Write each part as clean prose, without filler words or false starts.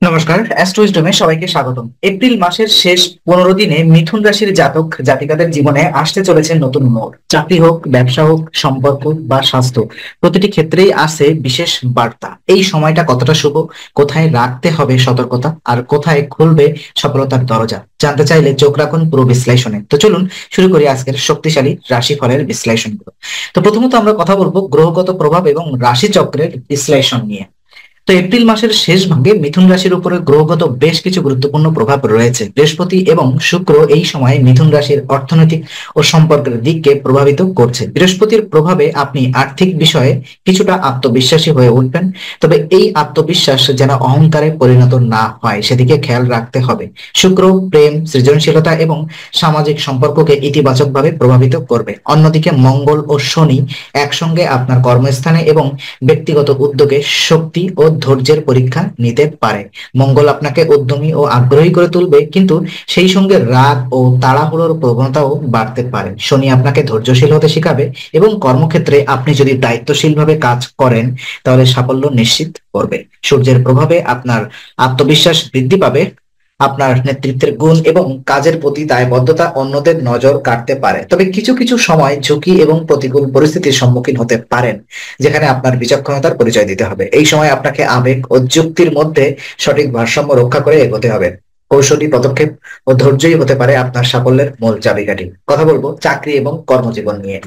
নমস্কার, অ্যাস্ট্রোইজডমে সবাইকে স্বাগতম। এপ্রিল মাসের শেষ 15 দিনে মিথুন রাশির জাতক জাতিকাদের জীবনে আসতে চলেছে নতুন মোড়। চাকরি হোক, ব্যবসা হোক, সম্পর্ক বা স্বাস্থ্য, প্রতিটি ক্ষেত্রেই আসে বিশেষ বার্তা। এই সময়টা কতটা শুভ, কোথায় রাখতে হবে সতর্কতা, আর কোথায় খুলবে সফলতার দরজা, জানতে চাইলে চোখ রাখুন পুরো বিশ্লেষণে। তো চলুন শুরু করি আজকের শক্তিশালী রাশিফলের বিশ্লেষণগুলো। তো প্রথমত আমরা কথা বলবো গ্রহগত প্রভাব এবং রাশিচক্রের বিশ্লেষণ নিয়ে। তো এপ্রিল মাসের শেষ ভাগে মিথুন রাশির উপরে গ্রহগত বেশ কিছু গুরুত্বপূর্ণ প্রভাব রয়েছে। বৃহস্পতি এবং শুক্র এই সময় মিথুন রাশির অর্থনৈতিক ও সম্পর্কের দিককে প্রভাবিত করছে। বৃহস্পতির প্রভাবে আপনি আর্থিক বিষয়ে কিছুটা আত্মবিশ্বাসী হয়ে উঠবেন, তবে এই আত্মবিশ্বাস যেন অহংকারে পরিণত না হয় সেদিকে খেয়াল রাখতে হবে। শুক্র প্রেম, সৃজনশীলতা এবং সামাজিক সম্পর্ককে ইতিবাচকভাবে প্রভাবিত করবে। অন্যদিকে মঙ্গল ও শনি একসঙ্গে আপনার কর্মস্থানে এবং ব্যক্তিগত উদ্যোগে শক্তি ও ধৈর্যের পরীক্ষা নিতে পারে। মঙ্গল আপনাকে উদ্যমী ও আগ্রহী করে তুলবে, কিন্তু সেই সঙ্গে রাগ ও তাড়াহুড়োর প্রবণতাও বাড়তে পারে। শনি আপনাকে ধৈর্যশীল হতে শেখাবে এবং কর্মক্ষেত্রে আপনি যদি দায়িত্বশীলভাবে কাজ করেন তাহলে সাফল্য নিশ্চিত করবে। সূর্যের প্রভাবে আপনার আত্মবিশ্বাস বৃদ্ধি পাবে, আপনার নেতৃত্বের গুণ এবং কাজের প্রতি দায়বদ্ধতা অন্যদের নজর কাটতে পারে। তবে কিছু কিছু সময় ঝুঁকি এবং প্রতিকূল পরিস্থিতির সম্মুখীন হতে পারেন, যেখানে আপনার বিচক্ষণতার পরিচয় দিতে হবে। এই সময় আপনাকে আবেগ ও যুক্তির মধ্যে সঠিক ভারসাম্য রক্ষা করে এগোতে হবে। কৌশলী পদক্ষেপ ও ধৈর্যই হতে পারে আপনার সাফল্যের মূল চাবিকাঠি। কথা বলবো চাকরি এবং কর্মজীবন নিয়ে।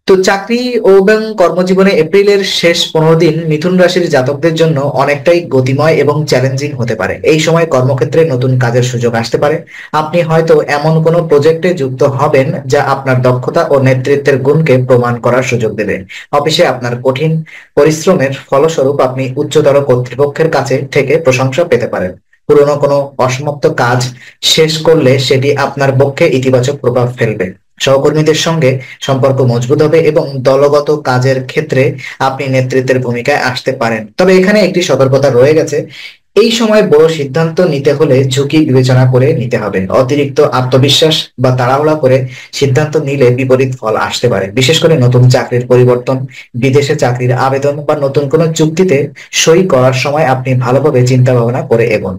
তো চাকরি এবং কর্মজীবনে এপ্রিলের শেষ 15 দিন মিথুন রাশির জাতকদের জন্য অনেকটাই গতিময় এবং চ্যালেঞ্জিং হতে পারে। এই সময় কর্মক্ষেত্রে নতুন কাজের সুযোগ আসতে পারে। আপনি হয়তো এমন কোনো প্রজেক্টে যুক্ত হবেন যা আপনার দক্ষতা ও নেতৃত্বের গুণকে প্রমাণ করার সুযোগ দেবে। অফিসে আপনার কঠিন পরিশ্রমের ফলস্বরূপ আপনি উচ্চতর কর্তৃপক্ষের কাছে থেকে প্রশংসা পেতে পারেন। পুরনো কোনো অসমাপ্ত কাজ শেষ করলে সেটি আপনার পক্ষে ইতিবাচক প্রভাব ফেলবে। সহকর্মীদের সঙ্গে সম্পর্ক মজবুত হবে এবং দলগত কাজের ক্ষেত্রে আপনি নেতৃত্বের ভূমিকায় আসতে পারেন। তবে এখানে একটি সতর্কতা রয়ে গেছে, এই সময় বড় সিদ্ধান্ত নিতে হলে ঝুঁকি বিবেচনা করে নিতে হবে। অতিরিক্ত আত্মবিশ্বাস বা তাড়াহুড়া করে সিদ্ধান্ত নিলে বিপরীত ফল আসতে পারে। বিশেষ করে নতুন চাকরির পরিবর্তন, বিদেশে চাকরির আবেদন বা নতুন কোনো চুক্তিতে সই করার সময় আপনি ভালোভাবে চিন্তা ভাবনা করে এগোন।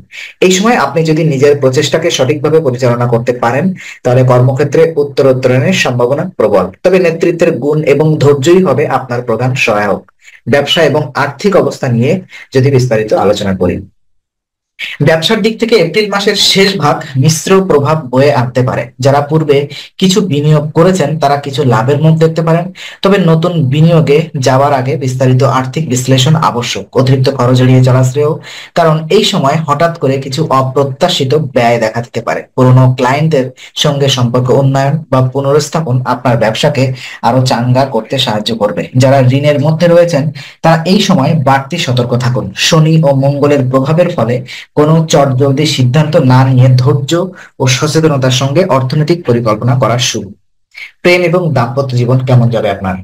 এই সময় আপনি যদি নিজের প্রচেষ্টাকে সঠিকভাবে পরিচালনা করতে পারেন তাহলে কর্মক্ষেত্রে উত্তরোত্তরণের সম্ভাবনা প্রবল। তবে নেতৃত্বের গুণ এবং ধৈর্যই হবে আপনার প্রধান সহায়ক। ব্যবসা এবং আর্থিক অবস্থা নিয়ে যদি বিস্তারিত আলোচনা করি, ব্যবসার দিক থেকে এপ্রিল মাসের শেষ ভাগ মিশ্র প্রভাব বয়ে আনতে পারে। যারা পূর্বে কিছু বিনিয়োগ করেছেন তারা কিছু লাভের মুখ দেখতে পারেন, তবে নতুন বিনিয়োগে যাওয়ার আগে বিস্তারিত আর্থিক বিশ্লেষণ আবশ্যক। অতিরিক্ত খরচ এড়িয়ে চলা শ্রেয়, কারণ এই সময় হঠাৎ করে কিছু অপ্রত্যাশিত ব্যয় দেখা দিতে পারে। পুরনো ক্লায়েন্টদের সঙ্গে সম্পর্ক উন্নয়ন বা পুনরস্থাপন আপনার ব্যবসাকে আরো চাঙ্গা করতে সাহায্য করবে। যারা ঋণের মধ্যে রয়েছেন তারা এই সময় বাড়তি সতর্ক থাকুন। শনি ও মঙ্গলের প্রভাবের ফলে কোনো চটজলদি সিদ্ধান্ত না নিয়ে ধৈর্য ও সচেতনতার সঙ্গে অর্থনৈতিক পরিকল্পনা করা শুরু। প্রেম এবং দাম্পত্য জীবন কেমন যাবে আপনার?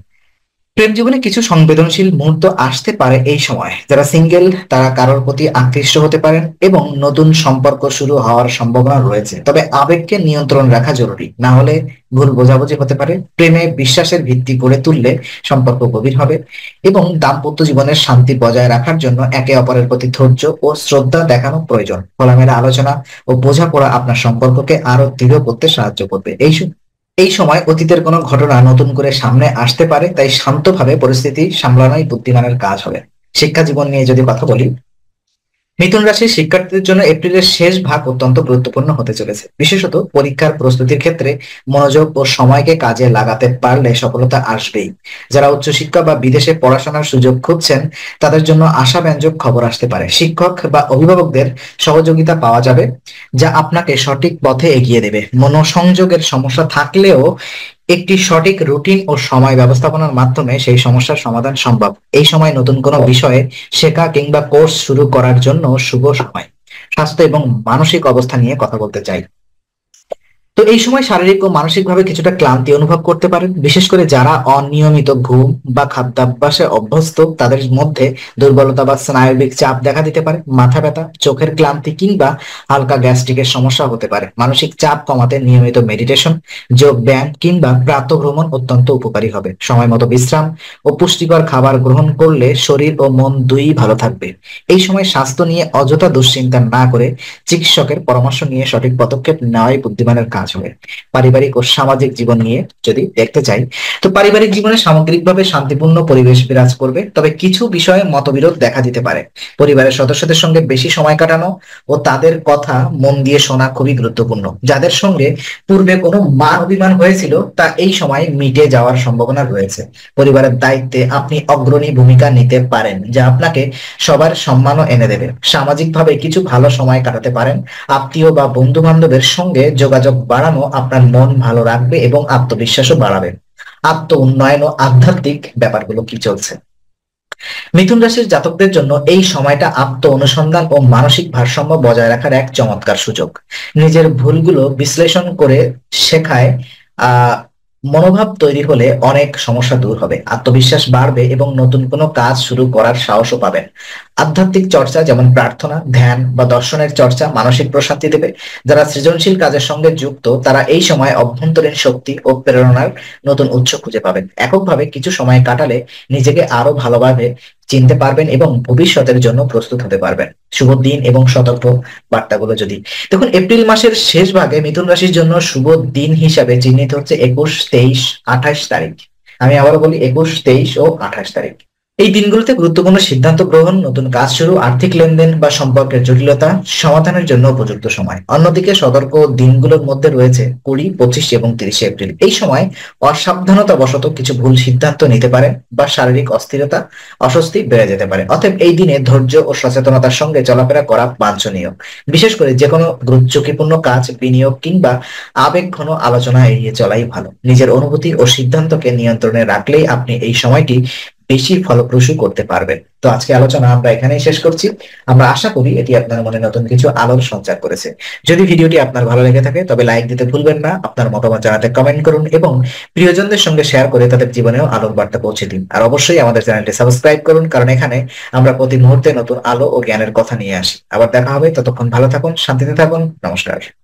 প্রেম জীবনে কিছু সংবেদনশীল মুহূর্ত আসতে পারে এই সময়। যারা সিঙ্গেল তারা কারোর প্রতি আকৃষ্ট হতে পারেন এবং নতুন সম্পর্ক শুরু হওয়ার সম্ভাবনা রয়েছে। তবে আবেগকে নিয়ন্ত্রণ রাখা জরুরি, না হলে ভুল বোঝাবুঝি হতে পারে। প্রেমে বিশ্বাসের ভিত্তি গড়ে তুললে সম্পর্ক গভীর হবে এবং দাম্পত্য জীবনের শান্তি বজায় রাখার জন্য একে অপরের প্রতি ধৈর্য ও শ্রদ্ধা দেখানো প্রয়োজন। খোলামেলা আলোচনা ও বোঝাপড়া আপনার সম্পর্ককে আরো দৃঢ় করতে সাহায্য করবে। এই সময় অতীতের কোনো ঘটনা নতুন করে সামনে আসতে পারে, তাই শান্তভাবে পরিস্থিতি সামলানোই বুদ্ধিমানের কাজ হবে। শিক্ষা জীবন নিয়ে যদি কথা বলি, মিথুন রাশির শিক্ষার্থীদের জন্য এপ্রিলের শেষ ভাগ অত্যন্ত গুরুত্বপূর্ণ হতে চলেছে। বিশেষত পরীক্ষার প্রস্তুতির ক্ষেত্রে মনোযোগ ও সময়কে কাজে লাগাতে পারলে সফলতা আসবেই। যারা উচ্চশিক্ষা বা বিদেশে পড়াশোনার সুযোগ খুঁজছেন তাদের জন্য আশাব্যঞ্জক খবর আসতে পারে। শিক্ষক বা অভিভাবকদের সহযোগিতা পাওয়া যাবে, যা আপনাকে সঠিক পথে এগিয়ে দেবে। মনোসংযোগের সমস্যা থাকলেও একটি সঠিক রুটিন ও সময় ব্যবস্থাপনার মাধ্যমে সেই সমস্যার সমাধান সম্ভব। এই সময় নতুন কোনো বিষয়ে শেখা কিংবা কোর্স শুরু করার জন্য শুভ সময়। স্বাস্থ্য এবং মানসিক অবস্থা নিয়ে কথা বলতে চাই। তো এই সময় শারীরিক ও মানসিকভাবে কিছুটা ক্লান্তি অনুভব করতে পারেন, বিশেষ করে যারা অনিয়মিত ঘুম বা খাদ্যাভ্যাসে অভ্যস্ত তাদের মধ্যে দুর্বলতা বা স্নায়বিক চাপ দেখা দিতে পারে। মাথা ব্যথা, চোখের ক্লান্তি কিংবা হালকা গ্যাস্ট্রিকের সমস্যা হতে পারে। মানসিক চাপ কমাতে নিয়মিত মেডিটেশন, যোগ ব্যায়াম কিংবা প্রাতঃভ্রমণ অত্যন্ত উপকারী হবে। সময় মতো বিশ্রাম ও পুষ্টিকর খাবার গ্রহণ করলে শরীর ও মন দুইই ভালো থাকবে। এই সময় স্বাস্থ্য নিয়ে অযথা দুশ্চিন্তা না করে চিকিৎসকের পরামর্শ নিয়ে সঠিক পদক্ষেপ নেওয়াই বুদ্ধিমানের কাজ হবে। পারিবারিক ও সামাজিক জীবন নিয়ে যদি দেখতে চাই, তো পারিবারিক জীবনে সামগ্রিকভাবে শান্তিপূর্ণ পরিবেশ বিরাজ করবে, তবে কিছু বিষয়ে মতবিরোধ দেখা দিতে পারে। পরিবারের সদস্যদের সঙ্গে বেশি সময় কাটানো ও তাদের কথা মন দিয়ে শোনা খুবই গুরুত্বপূর্ণ। যাদের সঙ্গে পূর্বে কোনো মান অভিমান হয়েছিল তা এই সময় মিটে যাওয়ার সম্ভাবনা রয়েছে। পরিবারের দায়িত্বে আপনি অগ্রণী ভূমিকা নিতে পারেন, যা আপনাকে সবার সম্মানও এনে দেবে। সামাজিকভাবে কিছু ভালো সময় কাটাতে পারেন। আত্মীয় বা বন্ধু বান্ধবের সঙ্গে যোগাযোগ বাড়ানো আপনার মন ভালো রাখবে এবং আত্মবিশ্বাসও বাড়াবে। আত্ম উন্নয়ন ও আধ্যাত্মিক ব্যাপারগুলো কি চলছে? মিথুন রাশির জাতকদের জন্য এই সময়টা আত্ম অনুসন্ধান ও মানসিক ভারসাম্য বজায় রাখার এক চমৎকার সুযোগ। নিজের ভুলগুলো বিশ্লেষণ করে শেখায় আহ মনোভাব তৈরি হলে অনেক সমস্যা দূর হবে, আত্মবিশ্বাস বাড়বে এবং নতুন কোনো কাজ শুরু করার সাহসও পাবেন। আধ্যাত্মিক চর্চা যেমন প্রার্থনা, ধ্যান বা দর্শনের চর্চা মানসিক প্রশান্তি দেবে। যারা সৃজনশীল কাজের সঙ্গে যুক্ত তারা এই সময় অভ্যন্তরীণ শক্তি ও প্রেরণার নতুন উৎস খুঁজে পাবেন। এককভাবে কিছু সময় কাটালে নিজেকে আরো ভালোভাবে চিনতে পারবেন এবং ভবিষ্যতের জন্য প্রস্তুত হতে পারবেন। শুভ দিন এবং সতর্ক বার্তাগুলো যদি দেখুন, এপ্রিল মাসের শেষ ভাগে মিথুন রাশির জন্য শুভ দিন হিসাবে চিহ্নিত হচ্ছে 21, 23, 28 তারিখ। আমি আবারও বলি 21, 23 ও 28 তারিখ। এই দিনগুলোতে গুরুত্বপূর্ণ সিদ্ধান্ত গ্রহণ, নতুন কাজ শুরু, আর্থিক লেনদেন বা সম্পর্কের জটিলতা সমাধানের জন্য উপযুক্ত সময়। অন্যদিকে সতর্ক দিনগুলোর মধ্যে রয়েছে 20, 25 এবং 30 এপ্রিল। এই সময় অসাবধানতা বশত কিছু ভুল সিদ্ধান্ত নিতে পারে বা শারীরিক অস্থিরতা, অস্বস্তি বেড়ে যেতে পারে। অতএব এই দিনে ধৈর্য ও সচেতনতার সঙ্গে চলাফেরা করা বাঞ্ছনীয়। বিশেষ করে যে কোনো ঝুঁকিপূর্ণ কাজ, বিনিয়োগ কিংবা আবেগঘন আলোচনা এড়িয়ে চলাই ভালো। নিজের অনুভূতি ও সিদ্ধান্তকে নিয়ন্ত্রণে রাখলেই আপনি এই সময়টি বেশি ফলপ্রসূ করতে পারবেন। তো আজকে আলোচনা আমরা এখানেই শেষ করছি। আমরা আশা করি এটি আপনার মনে নতুন কিছু আলোর সঞ্চার করেছে। যদি ভিডিওটি আপনার ভালো লেগে থাকে তবে লাইক দিতে ভুলবেন না। আপনার মতামত জানাতে কমেন্ট করুন এবং প্রিয়জনদের সঙ্গে শেয়ার করে তাদের জীবনেও আলোর বার্তা পৌঁছে দিন। আর অবশ্যই আমাদের চ্যানেলটি সাবস্ক্রাইব করুন, কারণ এখানে আমরা প্রতি মুহূর্তে নতুন আলো ও জ্ঞানের কথা নিয়ে আসি। আবার দেখা হবে, ততক্ষণ ভালো থাকুন, শান্তিতে থাকুন। নমস্কার।